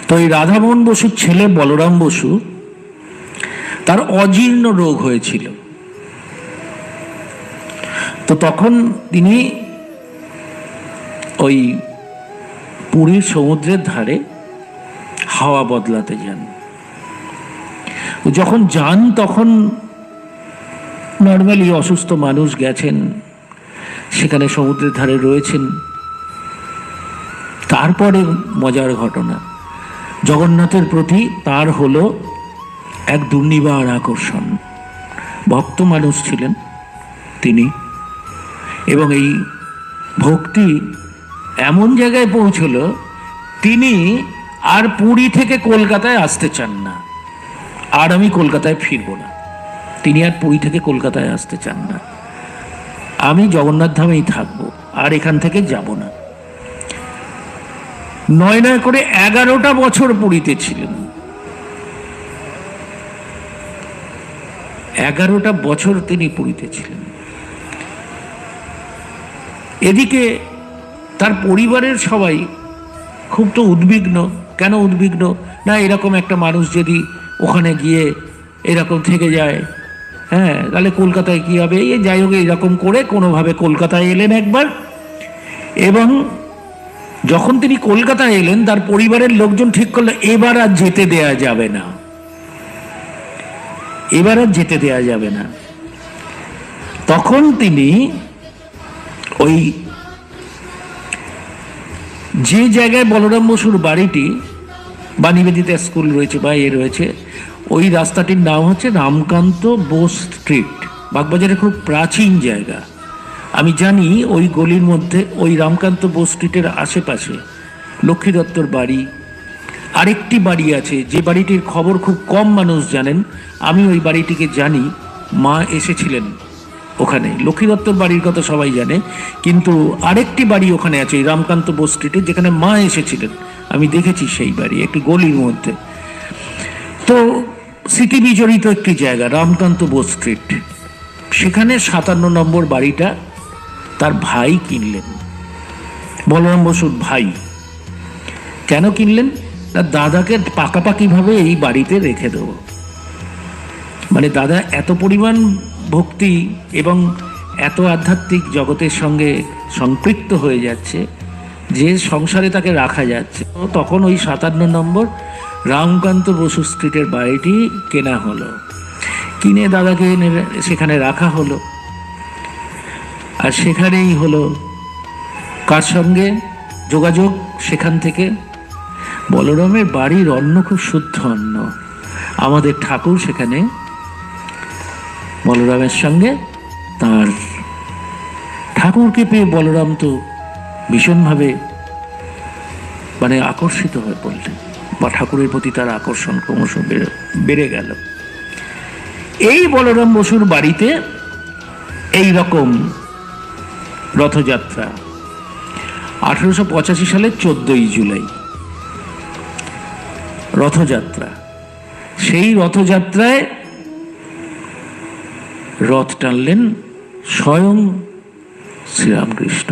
তো এই রাধামোহন বসুর ছেলে বলরাম বসু, তার অজীর্ণ রোগ হয়েছিল। তো তখন তিনি ওই পুরীর সমুদ্রের ধারে হাওয়া বদলাতে যান। যখন যান তখন নর্মালি অসুস্থ মানুষ গেছেন, সেখানে সমুদ্রের ধারে রয়েছেন। তারপরে মজার ঘটনা, জগন্নাথের প্রতি তার হলো এক দুর্নিবার আকর্ষণ। ভক্ত মানুষ ছিলেন তিনি, এবং এই ভক্তি এমন জায়গায় পৌঁছল, তিনি আর পুরী থেকে কলকাতায় আসতে চান না। আর আমি কলকাতায় ফিরব না, তিনি আর পুরী থেকে কলকাতায় আসতে চান না। আমি জগন্নাথ ধামেই থাকবো, আর এখান থেকে যাব না। 9 করে 11টা বছর পুরীতে ছিলেন। 11টা বছর তিনি পুরীতে ছিলেন। এদিকে তার পরিবারের সবাই খুব তো উদ্বিগ্ন। কেন উদ্বিগ্ন? না, এরকম একটা মানুষ যদি ওখানে গিয়ে এরকম থেকে যায়, হ্যাঁ, তাহলে কলকাতায় কি হবে? এই যাই হোক, এরকম করে কোনোভাবে কলকাতায় এলেন একবার। এবং যখন তিনি কলকাতায় এলেন, তার পরিবারের লোকজন ঠিক করলো এবার আর যেতে দেয়া যাবে না, এবার আর যেতে দেয়া যাবে না। তখন তিনি ওই যে জায়গায় বলরাম বসুর বাড়িটি বা নিবেদিতা স্কুল রয়েছে বা রয়েছে, ওই রাস্তাটির নাম হচ্ছে রামকান্ত বোস স্ট্রিট। বাগবাজারের খুব প্রাচীন জায়গা। আমি জানি ওই গলির মধ্যে, ওই রামকান্ত বোস স্ট্রিটের আশেপাশে লক্ষ্মী দত্তর বাড়ি, আরেকটি বাড়ি আছে যে বাড়িটির খবর খুব কম মানুষ জানেন। আমি ওই বাড়িটিকে জানি, মা এসেছিলেন ওখানে। লক্ষ্মী দত্তর বাড়ির কথা সবাই জানে, কিন্তু আরেকটি বাড়ি ওখানে আছে এই রামকান্ত বোস স্ট্রিটে, যেখানে মা এসেছিলেন। আমি দেখেছি সেই বাড়ি, একটি গলির মধ্যে। তো স্মৃতি বিজড়িত একটি জায়গা রামকান্ত বোস স্ট্রিট। সেখানে 57 নম্বর বাড়িটা তার ভাই কিনলেন, বলরাম বসুর ভাই। কেন কিনলেন? তার দাদাকে পাকাপাকিভাবে এই বাড়িতে রেখে দেব। মানে দাদা এত পরিমাণ ভক্তি এবং এত আধ্যাত্মিক জগতের সঙ্গে সম্পৃক্ত হয়ে যাচ্ছে যে সংসারে তাকে রাখা যাচ্ছে। তখন ওই 57 নম্বর রামকান্ত বসু স্ট্রিটের বাড়িটি কেনা হলো। কিনে দাদাকে সেখানে রাখা হলো। আর সেখানেই হলো কার সঙ্গে যোগাযোগ? সেখান থেকে বলরামের বাড়ির অন্ন খুব শুদ্ধ অন্ন। আমাদের ঠাকুর সেখানে বলরামের সঙ্গে, তার ঠাকুরকে পেয়ে বলরাম তো ভীষণভাবে মানে আকর্ষিত হয়ে পড়লেন, বা ঠাকুরের প্রতি তার আকর্ষণ ক্রমশ বেড়ে গেল। এই বলরাম বসুর বাড়িতে এই রকম রথযাত্রা 1885 সালের 14ই জুলাই রথযাত্রা। সেই রথযাত্রায় রথ টানলেন স্বয়ং শ্রীরামকৃষ্ণ।